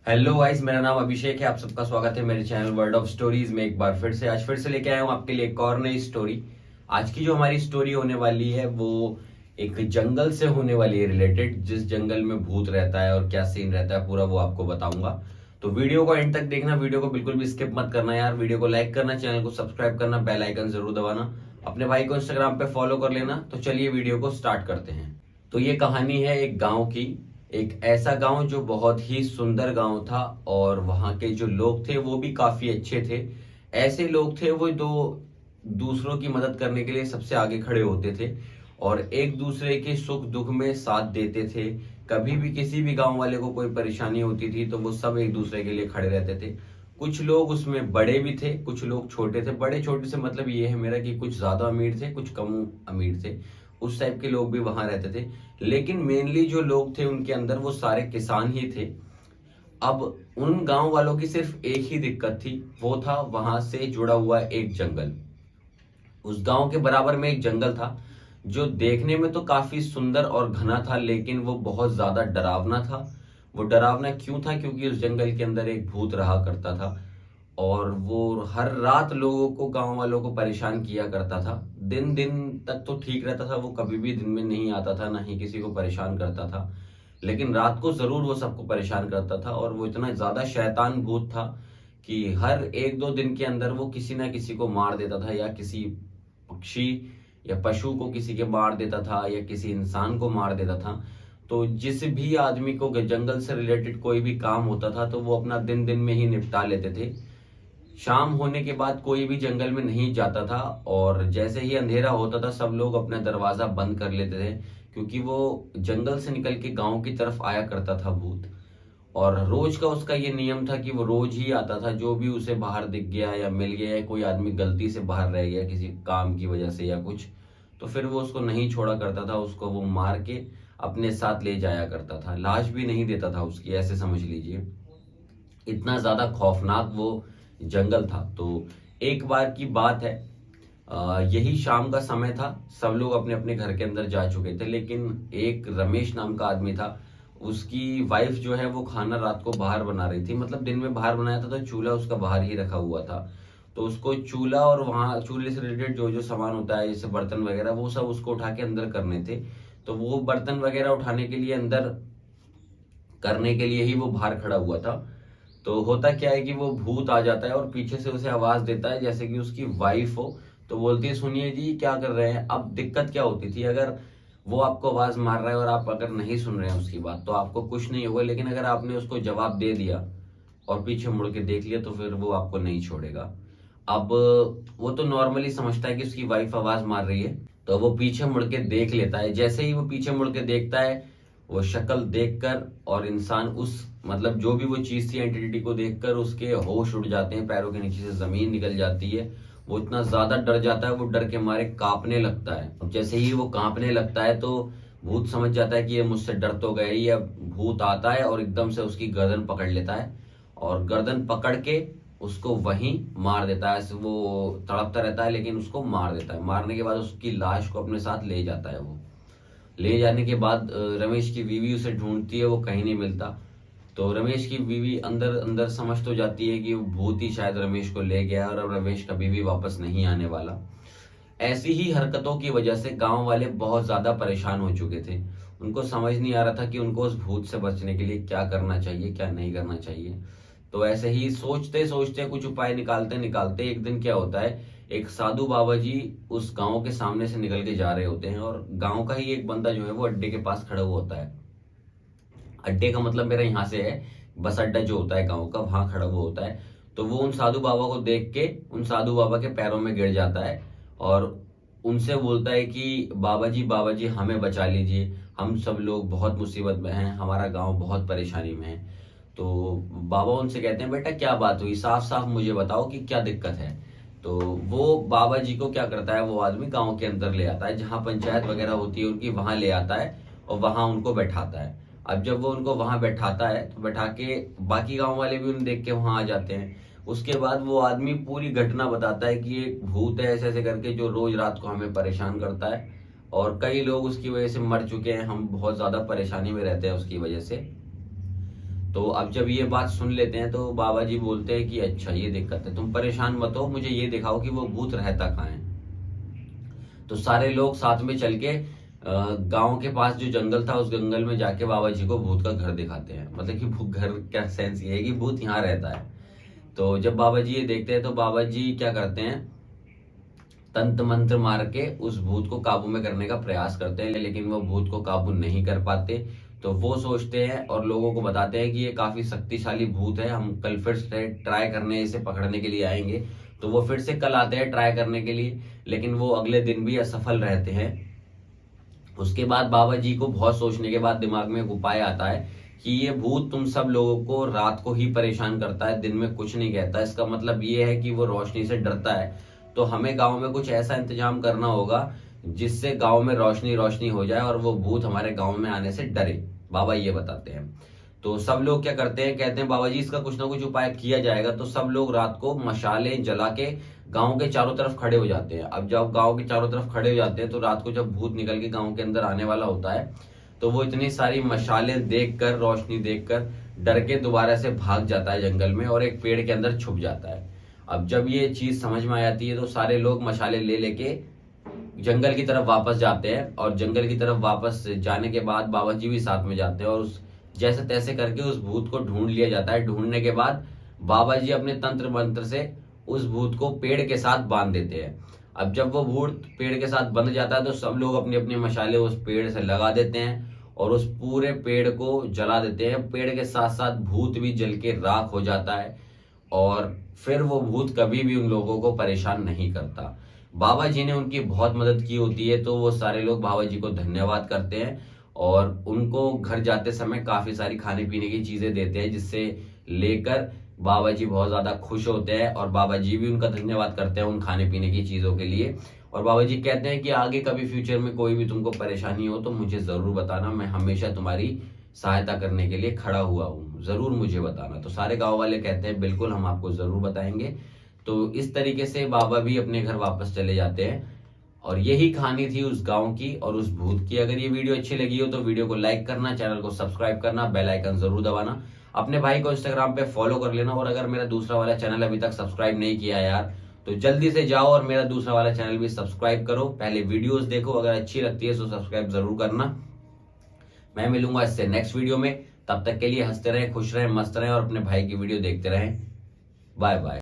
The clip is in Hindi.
हेलो गाइस, मेरा नाम अभिषेक है। आप सबका स्वागत है मेरे चैनल वर्ल्ड ऑफ स्टोरीज में। एक बार फिर से लेके आया हूँ आपके लिए एक और नई स्टोरी। आज की जो हमारी स्टोरी होने वाली है वो एक जंगल से होने वाली है रिलेटेड। जिस जंगल में भूत रहता है और क्या सीन रहता है पूरा वो आपको बताऊंगा। तो वीडियो को एंड तक देखना, वीडियो को बिल्कुल भी स्किप मत करना यार। वीडियो को लाइक करना, चैनल को सब्सक्राइब करना, बेल आइकन जरूर दबाना, अपने भाई को इंस्टाग्राम पे फॉलो कर लेना। तो चलिए वीडियो को स्टार्ट करते हैं। तो ये कहानी है एक गांव की। एक ऐसा गांव जो बहुत ही सुंदर गांव था और वहां के जो लोग थे वो भी काफी अच्छे थे। ऐसे लोग थे वो दो दूसरों की मदद करने के लिए सबसे आगे खड़े होते थे और एक दूसरे के सुख दुख में साथ देते थे। कभी भी किसी भी गांव वाले को कोई परेशानी होती थी तो वो सब एक दूसरे के लिए खड़े रहते थे। कुछ लोग उसमें बड़े भी थे, कुछ लोग छोटे थे। बड़े छोटे से मतलब ये है मेरा कि कुछ ज्यादा अमीर थे, कुछ कम अमीर थे। उस टाइप के लोग भी वहां रहते थे। लेकिन मेनली जो लोग थे उनके अंदर वो सारे किसान ही थे। अब उन गांव वालों की सिर्फ एक ही दिक्कत थी, वो था वहां से जुड़ा हुआ एक जंगल। उस गांव के बराबर में एक जंगल था जो देखने में तो काफी सुंदर और घना था, लेकिन वो बहुत ज्यादा डरावना था। वो डरावना क्यों था? क्योंकि उस जंगल के अंदर एक भूत रहा करता था और वो हर रात लोगों को, गांव वालों को परेशान किया करता था। दिन दिन तक तो ठीक रहता था, वो कभी भी दिन में नहीं आता था, ना ही किसी को परेशान करता था। लेकिन रात को जरूर वो सबको परेशान करता था और वो इतना ज्यादा शैतान भूत था कि हर एक दो दिन के अंदर वो किसी ना किसी को मार देता था, या किसी पक्षी या पशु को किसी के मार देता था, या किसी इंसान को मार देता था। तो जिस भी आदमी को जंगल से रिलेटेड कोई भी काम होता था तो वो अपना दिन दिन में ही निपटा लेते थे। शाम होने के बाद कोई भी जंगल में नहीं जाता था और जैसे ही अंधेरा होता था सब लोग अपना दरवाजा बंद कर लेते थे, क्योंकि वो जंगल से निकल के गांव की तरफ आया करता था भूत। और रोज का उसका ये नियम था कि वो रोज ही आता था। जो भी उसे बाहर दिख गया या मिल गया या कोई आदमी गलती से बाहर रह गया किसी काम की वजह से या कुछ, तो फिर वो उसको नहीं छोड़ा करता था, उसको वो मार के अपने साथ ले जाया करता था। लाश भी नहीं देता था उसकी, ऐसे समझ लीजिए। इतना ज्यादा खौफनाक वो जंगल था। तो एक बार की बात है, यही शाम का समय था। सब लोग अपने अपने घर के अंदर जा चुके थे, लेकिन एक रमेश नाम का आदमी था। उसकी वाइफ जो है वो खाना रात को बाहर बना रही थी, मतलब दिन में बाहर बनाया था तो चूल्हा उसका बाहर ही रखा हुआ था। तो उसको चूल्हा और वहां चूल्हे से रिलेटेड जो जो सामान होता है जैसे बर्तन वगैरह वो सब उसको उठा के अंदर करने थे। तो वो बर्तन वगैरह उठाने के लिए, अंदर करने के लिए ही वो बाहर खड़ा हुआ था। तो होता क्या है कि वो भूत आ जाता है और पीछे से उसे आवाज देता है जैसे कि उसकी वाइफ हो। तो बोलती है, सुनिए जी क्या कर रहे हैं। अब दिक्कत क्या होती थी, अगर वो आपको आवाज मार रहा है और आप अगर नहीं सुन रहे हैं उसकी बात तो आपको कुछ नहीं होगा, लेकिन अगर आपने उसको जवाब दे दिया और पीछे मुड़ के देख लिया तो फिर वो आपको नहीं छोड़ेगा। अब वो तो नॉर्मली समझता है कि उसकी वाइफ आवाज मार रही है, तो वो पीछे मुड़ के देख लेता है। जैसे ही वो पीछे मुड़ के देखता है, वो शक्ल देखकर और इंसान उस, मतलब जो भी वो चीज थी एंटिटी को देखकर उसके होश उड़ जाते हैं, पैरों के नीचे से जमीन निकल जाती है। वो इतना ज्यादा डर जाता है, वो डर के मारे कांपने लगता है। अब जैसे ही वो कांपने लगता है तो भूत समझ जाता है कि ये मुझसे डर तो गया ही। अब भूत आता है और एकदम से उसकी गर्दन पकड़ लेता है और गर्दन पकड़ के उसको वहीं मार देता है। वो तड़पता रहता है लेकिन उसको मार देता है। मारने के बाद उसकी लाश को अपने साथ ले जाता है। वो ले जाने के बाद रमेश की बीवी उसे ढूंढती है, वो कहीं नहीं मिलता। तो रमेश की बीवी अंदर अंदर समझ तो जाती है कि वो भूत ही शायद रमेश को ले गया और अब रमेश का बीवी वापस नहीं आने वाला। ऐसी ही हरकतों की वजह से गांव वाले बहुत ज्यादा परेशान हो चुके थे। उनको समझ नहीं आ रहा था कि उनको उस भूत से बचने के लिए क्या करना चाहिए, क्या नहीं करना चाहिए। तो ऐसे ही सोचते सोचते कुछ उपाय निकालते निकालते एक दिन क्या होता है, एक साधु बाबा जी उस गांव के सामने से निकल के जा रहे होते हैं और गांव का ही एक बंदा जो है वो अड्डे के पास खड़ा हुआ होता है। अड्डे का मतलब मेरा यहाँ से है, बस अड्डा जो होता है गांव का, वहां खड़ा हुआ होता है। तो वो उन साधु बाबा को देख के उन साधु बाबा के पैरों में गिर जाता है और उनसे बोलता है कि बाबा जी हमें बचा लीजिए, हम सब लोग बहुत मुसीबत में हैं, हमारा गांव बहुत परेशानी में है। तो बाबा उनसे कहते हैं, बेटा क्या बात हुई, साफ साफ मुझे बताओ कि क्या दिक्कत है। तो वो बाबा जी को क्या करता है, वो आदमी गांव के अंदर ले आता है, जहां पंचायत वगैरह होती है उनकी, वहां ले आता है और वहां उनको बैठाता है। अब जब वो उनको वहां बैठाता है तो बैठा के बाकी गांव वाले भी उन्हें देख के वहां आ जाते हैं। उसके बाद वो आदमी पूरी घटना बताता है कि एक भूत है ऐसे ऐसे करके जो रोज रात को हमें परेशान करता है और कई लोग उसकी वजह से मर चुके हैं, हम बहुत ज्यादा परेशानी में रहते हैं उसकी वजह से। तो अब जब ये बात सुन लेते हैं तो बाबा जी बोलते हैं कि अच्छा ये दिक्कत है, तुम परेशान मत हो, मुझे ये दिखाओ कि वो भूत रहता कहाँ है। तो सारे लोग साथ में चल के गांव के पास जो जंगल था उस जंगल में जाके बाबा जी को भूत का घर दिखाते हैं। मतलब कि भूत घर का सेंस ये है कि भूत यहाँ रहता है। तो जब बाबा जी ये देखते हैं तो बाबा जी क्या करते हैं, तंत्र मंत्र मार के उस भूत को काबू में करने का प्रयास करते हैं, लेकिन वो भूत को काबू नहीं कर पाते। तो वो सोचते हैं और लोगों को बताते हैं कि ये काफी शक्तिशाली भूत है, हम कल फिर से ट्राई करने, इसे पकड़ने के लिए आएंगे। तो वो फिर से कल आते हैं ट्राई करने के लिए, लेकिन वो अगले दिन भी असफल रहते हैं। उसके बाद बाबा जी को बहुत सोचने के बाद दिमाग में एक उपाय आता है कि ये भूत तुम सब लोगों को रात को ही परेशान करता है, दिन में कुछ नहीं कहता। इसका मतलब ये है कि वो रोशनी से डरता है। तो हमें गांव में कुछ ऐसा इंतजाम करना होगा जिससे गांव में रोशनी रोशनी हो जाए और वो भूत हमारे गांव में आने से डरे। बाबा ये बताते हैं। तो सब लोग क्या करते हैं, कहते हैं बाबा जी इसका कुछ ना कुछ उपाय किया जाएगा। तो सब लोग रात को मशाले जला के गांव के चारों तरफ खड़े हो जाते हैं। अब जब गांव के चारों तरफ खड़े हो जाते हैं तो रात को जब भूत निकल के गांव के अंदर आने वाला होता है तो वो इतनी सारी मशालें देखकर, रोशनी देखकर डर के दोबारा से भाग जाता है जंगल में और एक पेड़ के अंदर छुप जाता है। अब जब ये चीज समझ में आ जाती है तो सारे लोग मशाले ले लेके जंगल की तरफ वापस जाते हैं। और जंगल की तरफ वापस जाने के बाद बाबा जी भी साथ में जाते हैं और उस जैसे तैसे करके उस भूत को ढूंढ लिया जाता है। ढूंढने के बाद बाबा जी अपने तंत्र मंत्र से उस भूत को पेड़ के साथ बांध देते हैं। अब जब वो भूत पेड़ के साथ बंध जाता है तो सब लोग अपनी अपनी मशाले उस पेड़ से लगा देते हैं और उस पूरे पेड़ को जला देते हैं। पेड़ के साथ साथ भूत भी जल के राख हो जाता है और फिर वो भूत कभी भी उन लोगों को परेशान नहीं करता। बाबा जी ने उनकी बहुत मदद की होती है तो वो सारे लोग बाबा जी को धन्यवाद करते हैं और उनको घर जाते समय काफी सारी खाने पीने की चीजें देते हैं, जिससे लेकर बाबा जी बहुत ज्यादा खुश होते हैं और बाबा जी भी उनका धन्यवाद करते हैं उन खाने पीने की चीजों के लिए। और बाबा जी कहते हैं कि आगे कभी फ्यूचर में कोई भी तुमको परेशानी हो तो मुझे जरूर बताना, मैं हमेशा तुम्हारी सहायता करने के लिए खड़ा हुआ हूँ, जरूर मुझे बताना। तो सारे गांव वाले कहते हैं बिल्कुल हम आपको जरूर बताएंगे। तो इस तरीके से बाबा भी अपने घर वापस चले जाते हैं। और यही कहानी थी उस गांव की और उस भूत की। अगर ये वीडियो अच्छी लगी हो तो वीडियो को लाइक करना, चैनल को सब्सक्राइब करना, बेल आइकन जरूर दबाना, अपने भाई को इंस्टाग्राम पे फॉलो कर लेना। और अगर मेरा दूसरा वाला चैनल अभी तक सब्सक्राइब नहीं किया यार तो जल्दी से जाओ और मेरा दूसरा वाला चैनल भी सब्सक्राइब करो। पहले वीडियोस देखो, अगर अच्छी लगती है तो सब्सक्राइब जरूर करना। मैं मिलूंगा इससे नेक्स्ट वीडियो में, तब तक के लिए हंसते रहें, खुश रहें, मस्त रहें और अपने भाई की वीडियो देखते रहें। Bye bye.